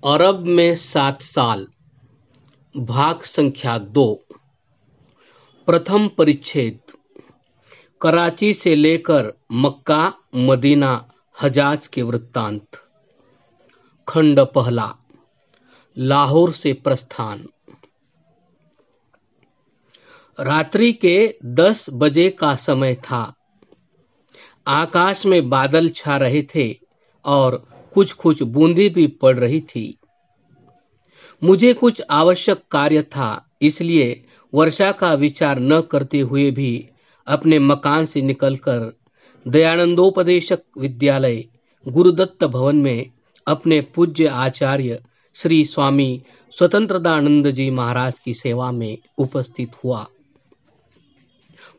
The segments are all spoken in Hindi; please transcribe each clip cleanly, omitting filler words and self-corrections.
अरब में 7 साल, भाग संख्या 2। प्रथम परिच्छेद। कराची से लेकर मक्का मदीना हजाज के वृत्तांत। खंड पहला। लाहौर से प्रस्थान। रात्रि के 10 बजे का समय था। आकाश में बादल छा रहे थे और कुछ कुछ बूंदी भी पड़ रही थी। मुझे कुछ आवश्यक कार्य था, इसलिए वर्षा का विचार न करते हुए भी अपने मकान से निकलकर दयानंदोपदेशक विद्यालय गुरुदत्त भवन में अपने पूज्य आचार्य श्री स्वामी स्वतंत्रदानंद जी महाराज की सेवा में उपस्थित हुआ।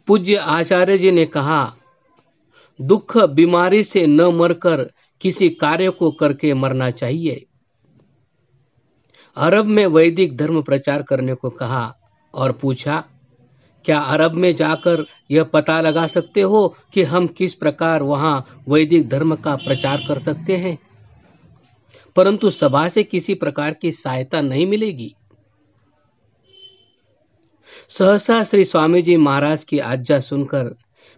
पूज्य आचार्य जी ने कहा, दुख बीमारी से न मरकर किसी कार्य को करके मरना चाहिए। अरब में वैदिक धर्म प्रचार करने को कहा और पूछा, क्या अरब में जाकर यह पता लगा सकते हो कि हम किस प्रकार वहां वैदिक धर्म का प्रचार कर सकते हैं? परंतु सभा से किसी प्रकार की सहायता नहीं मिलेगी। सहसा श्री स्वामी जी महाराज की आज्ञा सुनकर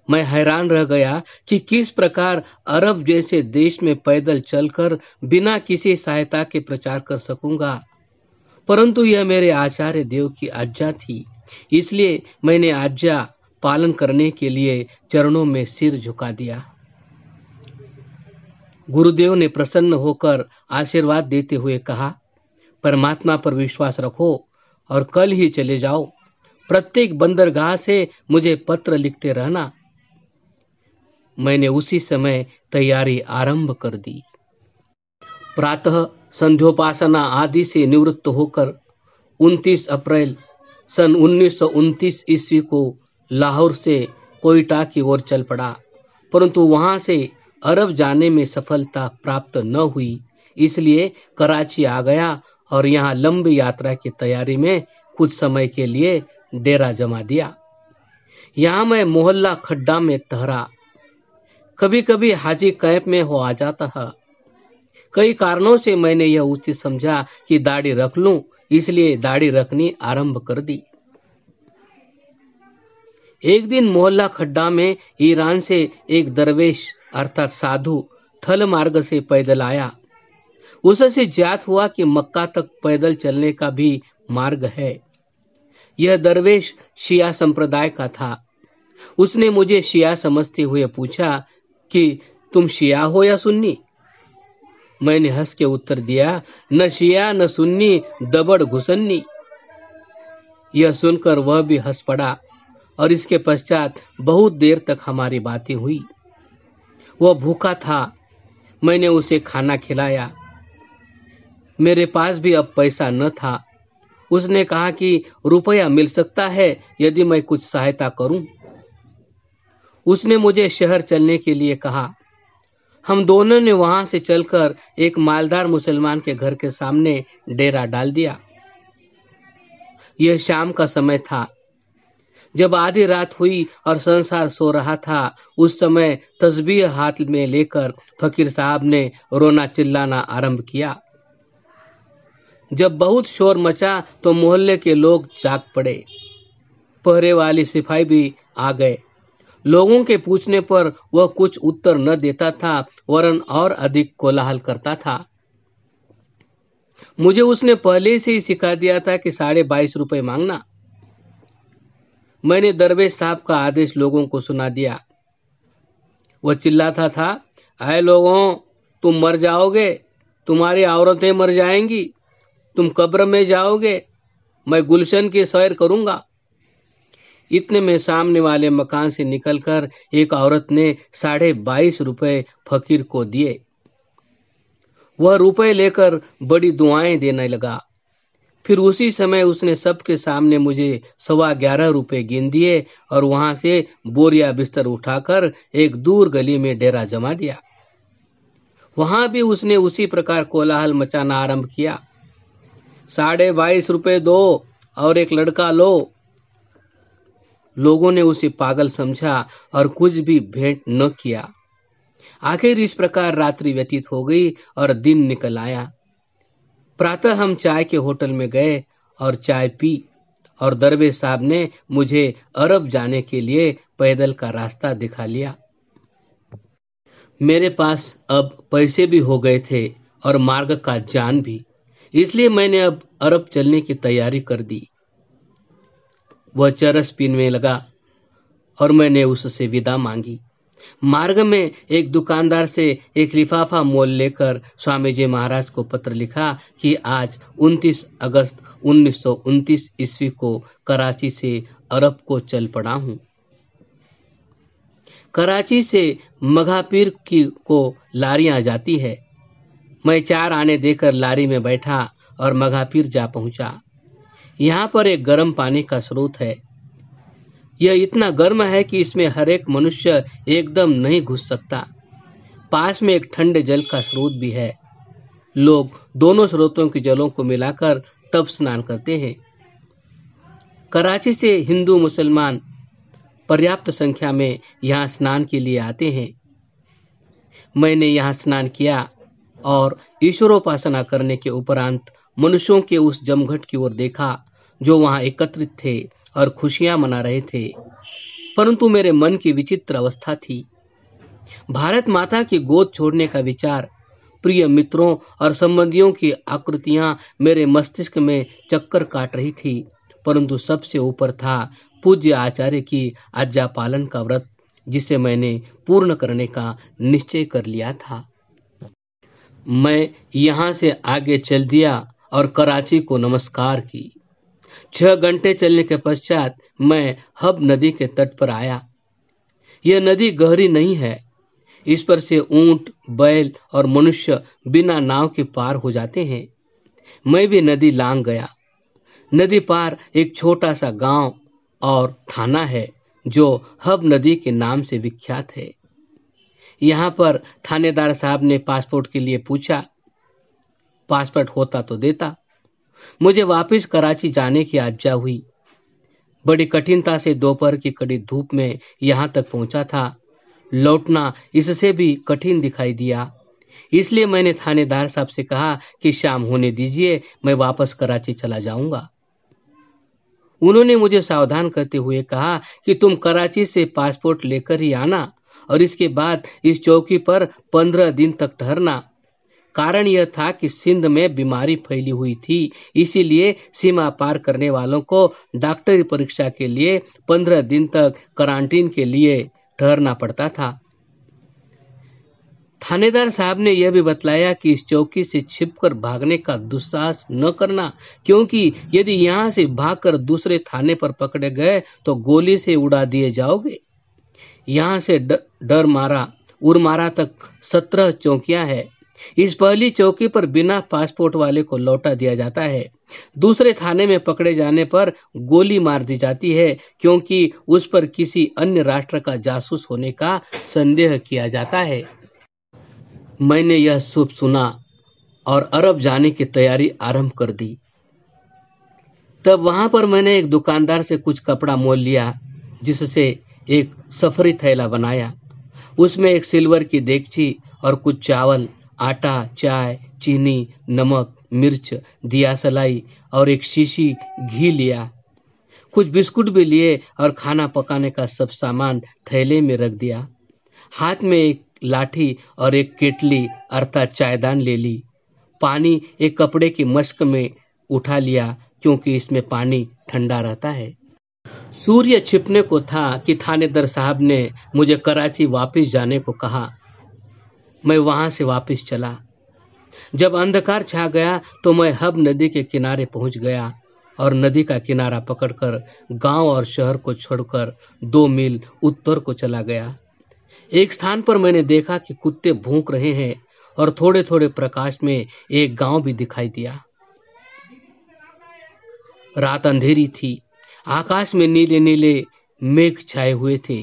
मैं हैरान रह गया कि किस प्रकार अरब जैसे देश में पैदल चलकर बिना किसी सहायता के प्रचार कर सकूंगा। परंतु यह मेरे आचार्य देव की आज्ञा थी, इसलिए मैंने आज्ञा पालन करने के लिए चरणों में सिर झुका दिया। गुरुदेव ने प्रसन्न होकर आशीर्वाद देते हुए कहा, परमात्मा पर विश्वास रखो और कल ही चले जाओ। प्रत्येक बंदरगाह से मुझे पत्र लिखते रहना। मैंने उसी समय तैयारी आरंभ कर दी। प्रातः संध्योपासना आदि से निवृत्त होकर 29 अप्रैल सन 1929 ईस्वी को लाहौर से कोयटा की ओर चल पड़ा, परंतु वहां से अरब जाने में सफलता प्राप्त न हुई, इसलिए कराची आ गया और यहाँ लंबी यात्रा की तैयारी में कुछ समय के लिए डेरा जमा दिया। यहाँ मैं मोहल्ला खड्डा में ठहरा। कभी कभी हाजी कैंप में हो आ जाता है। कई कारणों से मैंने यह उचित समझा कि दाढ़ी रख लूं, इसलिए दाढ़ी रखनी आरंभ कर दी। एक दिन मोहल्ला खड्डा में ईरान से एक दरवेश अर्थात साधु थल मार्ग से पैदल आया। उससे ज्ञात हुआ कि मक्का तक पैदल चलने का भी मार्ग है। यह दरवेश शिया संप्रदाय का था। उसने मुझे शिया समझते हुए पूछा कि तुम शिया हो या सुन्नी? मैंने हंस के उत्तर दिया, न शिया न सुन्नी, दबड़ घुसन्नी। यह सुनकर वह भी हंस पड़ा और इसके पश्चात बहुत देर तक हमारी बातें हुई। वह भूखा था। मैंने उसे खाना खिलाया। मेरे पास भी अब पैसा न था। उसने कहा कि रुपया मिल सकता है यदि मैं कुछ सहायता करूं। उसने मुझे शहर चलने के लिए कहा। हम दोनों ने वहां से चलकर एक मालदार मुसलमान के घर के सामने डेरा डाल दिया। यह शाम का समय था। जब आधी रात हुई और संसार सो रहा था, उस समय तस्बीह हाथ में लेकर फकीर साहब ने रोना चिल्लाना आरंभ किया। जब बहुत शोर मचा तो मोहल्ले के लोग जाग पड़े। पहरे वाली सिपाही भी आ गए। लोगों के पूछने पर वह कुछ उत्तर न देता था, वरन और अधिक कोलाहल करता था। मुझे उसने पहले से ही सिखा दिया था कि 22.5 रुपए मांगना। मैंने दरवेश साहब का आदेश लोगों को सुना दिया। वह चिल्लाता था, ऐ लोगों, तुम मर जाओगे, तुम्हारी औरतें मर जाएंगी, तुम कब्र में जाओगे, मैं गुलशन की सैर करूंगा। इतने में सामने वाले मकान से निकलकर एक औरत ने 22.5 रुपए फकीर को दिए। वह रुपए लेकर बड़ी दुआएं देने लगा। फिर उसी समय उसने सबके सामने मुझे 11.25 रुपए गिन दिए और वहां से बोरिया बिस्तर उठाकर एक दूर गली में डेरा जमा दिया। वहां भी उसने उसी प्रकार कोलाहल मचाना आरंभ किया। 22.5 रुपए दो और एक लड़का लो। लोगों ने उसे पागल समझा और कुछ भी भेंट न किया। आखिर इस प्रकार रात्रि व्यतीत हो गई और दिन निकल आया। प्रातः हम चाय के होटल में गए और चाय पी और दरवेश साहब ने मुझे अरब जाने के लिए पैदल का रास्ता दिखा लिया। मेरे पास अब पैसे भी हो गए थे और मार्ग का ज्ञान भी, इसलिए मैंने अब अरब चलने की तैयारी कर दी। वह चरस पीने लगा और मैंने उससे विदा मांगी। मार्ग में एक दुकानदार से एक लिफाफा मोल लेकर स्वामी जी महाराज को पत्र लिखा कि आज 29 अगस्त 1929 ईस्वी को कराची से अरब को चल पड़ा हूँ। कराची से मघापीर को लारियां जाती है। मैं 4 आने देकर लारी में बैठा और मघापीर जा पहुंचा। यहाँ पर एक गर्म पानी का स्रोत है। यह इतना गर्म है कि इसमें हर एक मनुष्य एकदम नहीं घुस सकता। पास में एक ठंडे जल का स्रोत भी है। लोग दोनों स्रोतों के जलों को मिलाकर तब स्नान करते हैं। कराची से हिंदू मुसलमान पर्याप्त संख्या में यहाँ स्नान के लिए आते हैं। मैंने यहाँ स्नान किया और ईश्वरोपासना करने के उपरांत मनुष्यों के उस जमघट की ओर देखा जो वहाँ एकत्रित थे और खुशियां मना रहे थे। परंतु मेरे मन की विचित्र अवस्था थी। भारत माता की गोद छोड़ने का विचार, प्रिय मित्रों और संबंधियों की आकृतियां मेरे मस्तिष्क में चक्कर काट रही थी। परंतु सबसे ऊपर था पूज्य आचार्य की आज्ञा पालन का व्रत, जिसे मैंने पूर्ण करने का निश्चय कर लिया था। मैं यहाँ से आगे चल दिया और कराची को नमस्कार की। 6 घंटे चलने के पश्चात मैं हब नदी के तट पर आया। यह नदी गहरी नहीं है। इस पर से ऊंट, बैल और मनुष्य बिना नाव के पार हो जाते हैं। मैं भी नदी लांग गया। नदी पार एक छोटा सा गांव और थाना है जो हब नदी के नाम से विख्यात है। यहाँ पर थानेदार साहब ने पासपोर्ट के लिए पूछा। पासपोर्ट होता तो देता। मुझे वापस कराची जाने की आज्ञा हुई। बड़ी कठिनता से दोपहर की कड़ी धूप में यहाँ तक पहुंचा था। लौटना इससे भी कठिन दिखाई दिया। इसलिए मैंने थानेदार साहब से कहा कि शाम होने दीजिए, मैं वापस कराची चला जाऊंगा। उन्होंने मुझे सावधान करते हुए कहा कि तुम कराची से पासपोर्ट लेकर ही आना और इसके बाद इस चौकी पर 15 दिन तक ठहरना। कारण यह था कि सिंध में बीमारी फैली हुई थी, इसीलिए सीमा पार करने वालों को डॉक्टरी परीक्षा के लिए 15 दिन तक क्वारंटीन के लिए ठहरना पड़ता था। थानेदार साहब ने यह भी बतलाया कि इस चौकी से छिपकर भागने का दुस्साहस न करना, क्योंकि यदि यहाँ से भागकर दूसरे थाने पर पकड़े गए तो गोली से उड़ा दिए जाओगे। यहाँ से डर मारा उरमारा तक 17 चौकियां है। इस पहली चौकी पर बिना पासपोर्ट वाले को लौटा दिया जाता है। दूसरे थाने में पकड़े जाने पर गोली मार दी जाती है, क्योंकि उस पर किसी अन्य राष्ट्र का जासूस होने का संदेह किया जाता है। मैंने यह सब सुना और अरब जाने की तैयारी आरंभ कर दी। तब वहां पर मैंने एक दुकानदार से कुछ कपड़ा मोल लिया, जिससे एक सफरी थैला बनाया। उसमें एक सिल्वर की देगची और कुछ चावल, आटा, चाय, चीनी, नमक, मिर्च, दियासलाई और एक शीशी घी लिया। कुछ बिस्कुट भी लिए और खाना पकाने का सब सामान थैले में रख दिया। हाथ में एक लाठी और एक केटली अर्थात चायदान ले ली। पानी एक कपड़े की मश्क में उठा लिया, क्योंकि इसमें पानी ठंडा रहता है। सूर्य छिपने को था कि थानेदार साहब ने मुझे कराची वापस जाने को कहा। मैं वहां से वापस चला। जब अंधकार छा गया तो मैं हब नदी के किनारे पहुंच गया और नदी का किनारा पकड़कर गांव और शहर को छोड़कर 2 मील उत्तर को चला गया। एक स्थान पर मैंने देखा कि कुत्ते भौंक रहे हैं और थोड़े थोड़े प्रकाश में एक गांव भी दिखाई दिया। रात अंधेरी थी। आकाश में नीले नीले मेघ छाए हुए थे।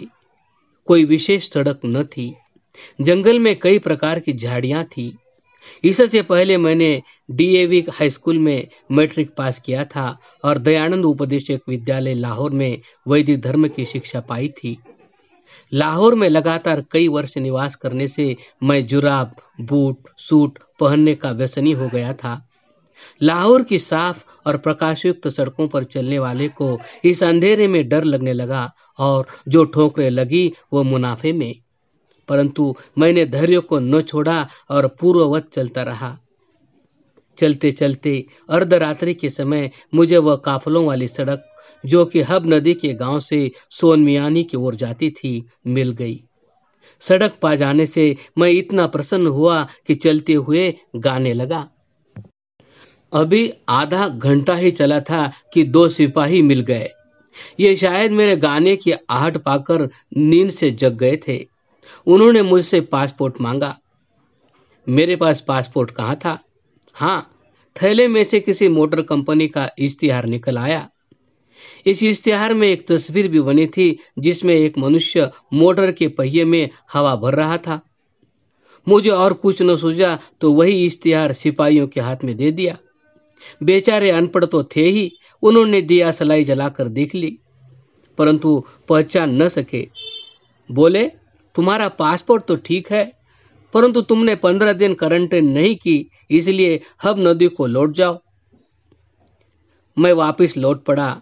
कोई विशेष सड़क न थी। जंगल में कई प्रकार की झाड़ियां थी। इससे पहले मैंने डीएवी हाई स्कूल में मैट्रिक पास किया था और दयानंद उपदेशक विद्यालय लाहौर में वैदिक धर्म की शिक्षा पाई थी। लाहौर में लगातार कई वर्ष निवास करने से मैं जुराब, बूट, सूट पहनने का व्यसनी हो गया था। लाहौर की साफ और प्रकाशयुक्त सड़कों पर चलने वाले को इस अंधेरे में डर लगने लगा और जो ठोकरें लगी वो मुनाफे में। परंतु मैंने धैर्य को न छोड़ा और पूर्ववत चलता रहा। चलते चलते अर्धरात्रि के समय मुझे वह काफलों वाली सड़क जो कि हब नदी के गांव से सोनमियानी की ओर जाती थी मिल गई। सड़क पा जाने से मैं इतना प्रसन्न हुआ कि चलते हुए गाने लगा। अभी आधा घंटा ही चला था कि 2 सिपाही मिल गए। ये शायद मेरे गाने की आहट पाकर नींद से जग गए थे। उन्होंने मुझसे पासपोर्ट मांगा। मेरे पास पासपोर्ट कहाँ था? हाँ, थैले में से किसी मोटर कंपनी का इश्तिहार निकल आया। इस इश्तिहार में एक तस्वीर भी बनी थी जिसमें एक मनुष्य मोटर के पहिए में हवा भर रहा था। मुझे और कुछ न सूझा तो वही इश्तिहार सिपाहियों के हाथ में दे दिया। बेचारे अनपढ़ तो थे ही, उन्होंने दिया सलाई जलाकर देख ली, परंतु पहचान न सके। बोले, तुम्हारा पासपोर्ट तो ठीक है, परंतु तुमने 15 दिन क्वारंटाइन नहीं की, इसलिए हब नदी को लौट जाओ। मैं वापस लौट पड़ा।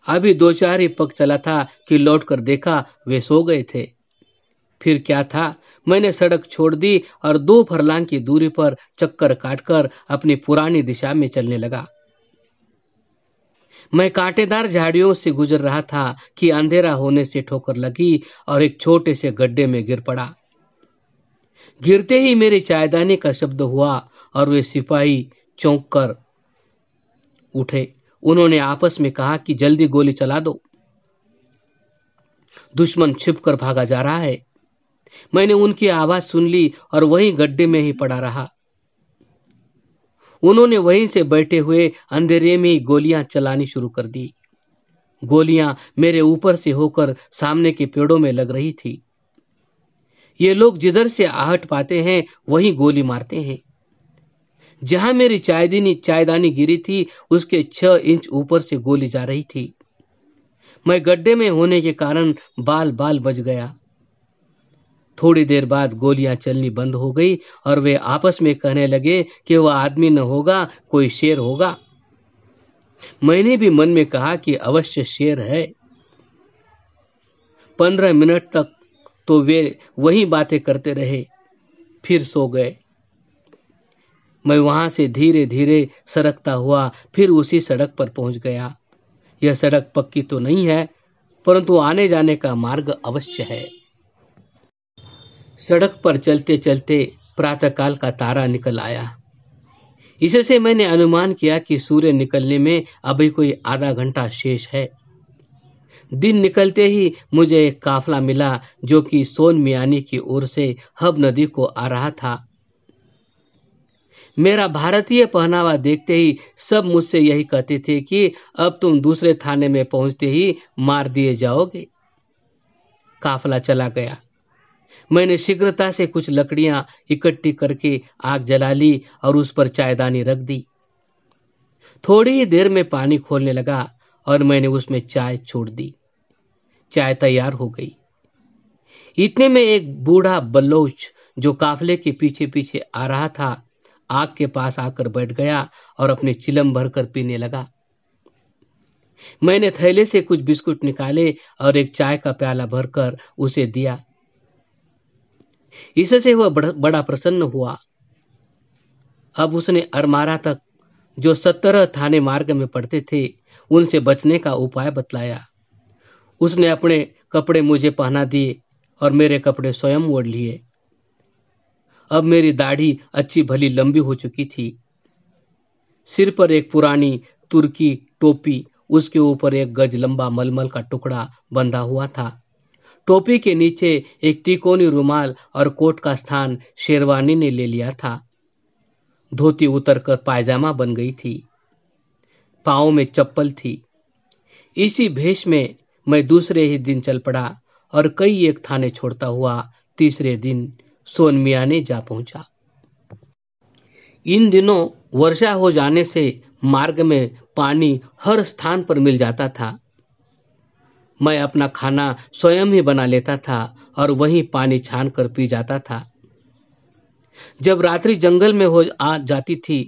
अभी 2-4 ही पग चला था कि लौट कर देखा वे सो गए थे। फिर क्या था, मैंने सड़क छोड़ दी और 2 फरलांग की दूरी पर चक्कर काटकर अपनी पुरानी दिशा में चलने लगा। मैं कांटेदार झाड़ियों से गुजर रहा था कि अंधेरा होने से ठोकर लगी और एक छोटे से गड्ढे में गिर पड़ा। गिरते ही मेरी चायदानी का शब्द हुआ और वे सिपाही चौंक कर उठे। उन्होंने आपस में कहा कि जल्दी गोली चला दो, दुश्मन छिपकर भागा जा रहा है। मैंने उनकी आवाज सुन ली और वहीं गड्ढे में ही पड़ा रहा। उन्होंने वहीं से बैठे हुए अंधेरे में ही गोलियां चलानी शुरू कर दी। गोलियां मेरे ऊपर से होकर सामने के पेड़ों में लग रही थी। ये लोग जिधर से आहट पाते हैं वहीं गोली मारते हैं। जहां मेरी चायदानी गिरी थी उसके 6 इंच ऊपर से गोली जा रही थी। मैं गड्ढे में होने के कारण बाल बाल बच गया। थोड़ी देर बाद गोलियां चलनी बंद हो गई और वे आपस में कहने लगे कि वह आदमी न होगा, कोई शेर होगा। मैंने भी मन में कहा कि अवश्य शेर है। 15 मिनट तक तो वे वही बातें करते रहे, फिर सो गए। मैं वहां से धीरे धीरे सरकता हुआ फिर उसी सड़क पर पहुंच गया। यह सड़क पक्की तो नहीं है, परंतु आने जाने का मार्ग अवश्य है। सड़क पर चलते चलते प्रातःकाल का तारा निकल आया। इससे मैंने अनुमान किया कि सूर्य निकलने में अभी कोई आधा घंटा शेष है। दिन निकलते ही मुझे एक काफला मिला जो कि सोनमियानी की ओर से हब नदी को आ रहा था। मेरा भारतीय पहनावा देखते ही सब मुझसे यही कहते थे कि अब तुम दूसरे थाने में पहुंचते ही मार दिए जाओगे। काफला चला गया। मैंने शीघ्रता से कुछ लकड़ियां इकट्ठी करके आग जला ली और उस पर चायदानी रख दी। थोड़ी ही देर में पानी खोलने लगा और मैंने उसमें चाय छोड़ दी। चाय तैयार हो गई। इतने में एक बूढ़ा बलोच जो काफले के पीछे पीछे आ रहा था आग के पास आकर बैठ गया और अपनी चिलम भरकर पीने लगा। मैंने थैले से कुछ बिस्कुट निकाले और एक चाय का प्याला भरकर उसे दिया। इससे वह बड़ा प्रसन्न हुआ। अब उसने अरमारा तक जो 17 थाने मार्ग में पड़ते थे उनसे बचने का उपाय बतलाया। उसने अपने कपड़े मुझे पहना दिए और मेरे कपड़े स्वयं ओढ़ लिए। अब मेरी दाढ़ी अच्छी भली लंबी हो चुकी थी। सिर पर एक पुरानी तुर्की टोपी, उसके ऊपर एक गज लंबा मलमल का टुकड़ा बंधा हुआ था। टोपी के नीचे एक तिकोनी रुमाल और कोट का स्थान शेरवानी ने ले लिया था। धोती उतरकर पायजामा बन गई थी। पाँव में चप्पल थी। इसी भेष में मैं दूसरे ही दिन चल पड़ा और कई एक थाने छोड़ता हुआ तीसरे दिन सोनमियानी जा पहुंचा। इन दिनों वर्षा हो जाने से मार्ग में पानी हर स्थान पर मिल जाता था। मैं अपना खाना स्वयं ही बना लेता था और वहीं पानी छान कर पी जाता था। जब रात्रि जंगल में हो आ जाती थी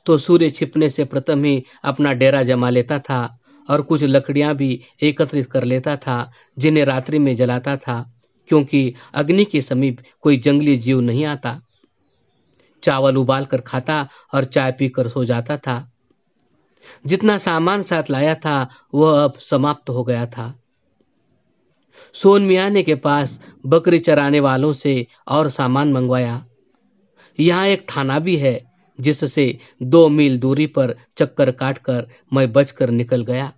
तो सूर्य छिपने से प्रथम ही अपना डेरा जमा लेता था और कुछ लकड़ियां भी एकत्रित कर लेता था, जिन्हें रात्रि में जलाता था, क्योंकि अग्नि के समीप कोई जंगली जीव नहीं आता। चावल उबाल कर खाता और चाय पीकर सो जाता था। जितना सामान साथ लाया था वह अब समाप्त हो गया था। सोन मियाँ ने के पास बकरी चराने वालों से और सामान मंगवाया। यहाँ एक थाना भी है, जिससे 2 मील दूरी पर चक्कर काटकर मैं बचकर निकल गया।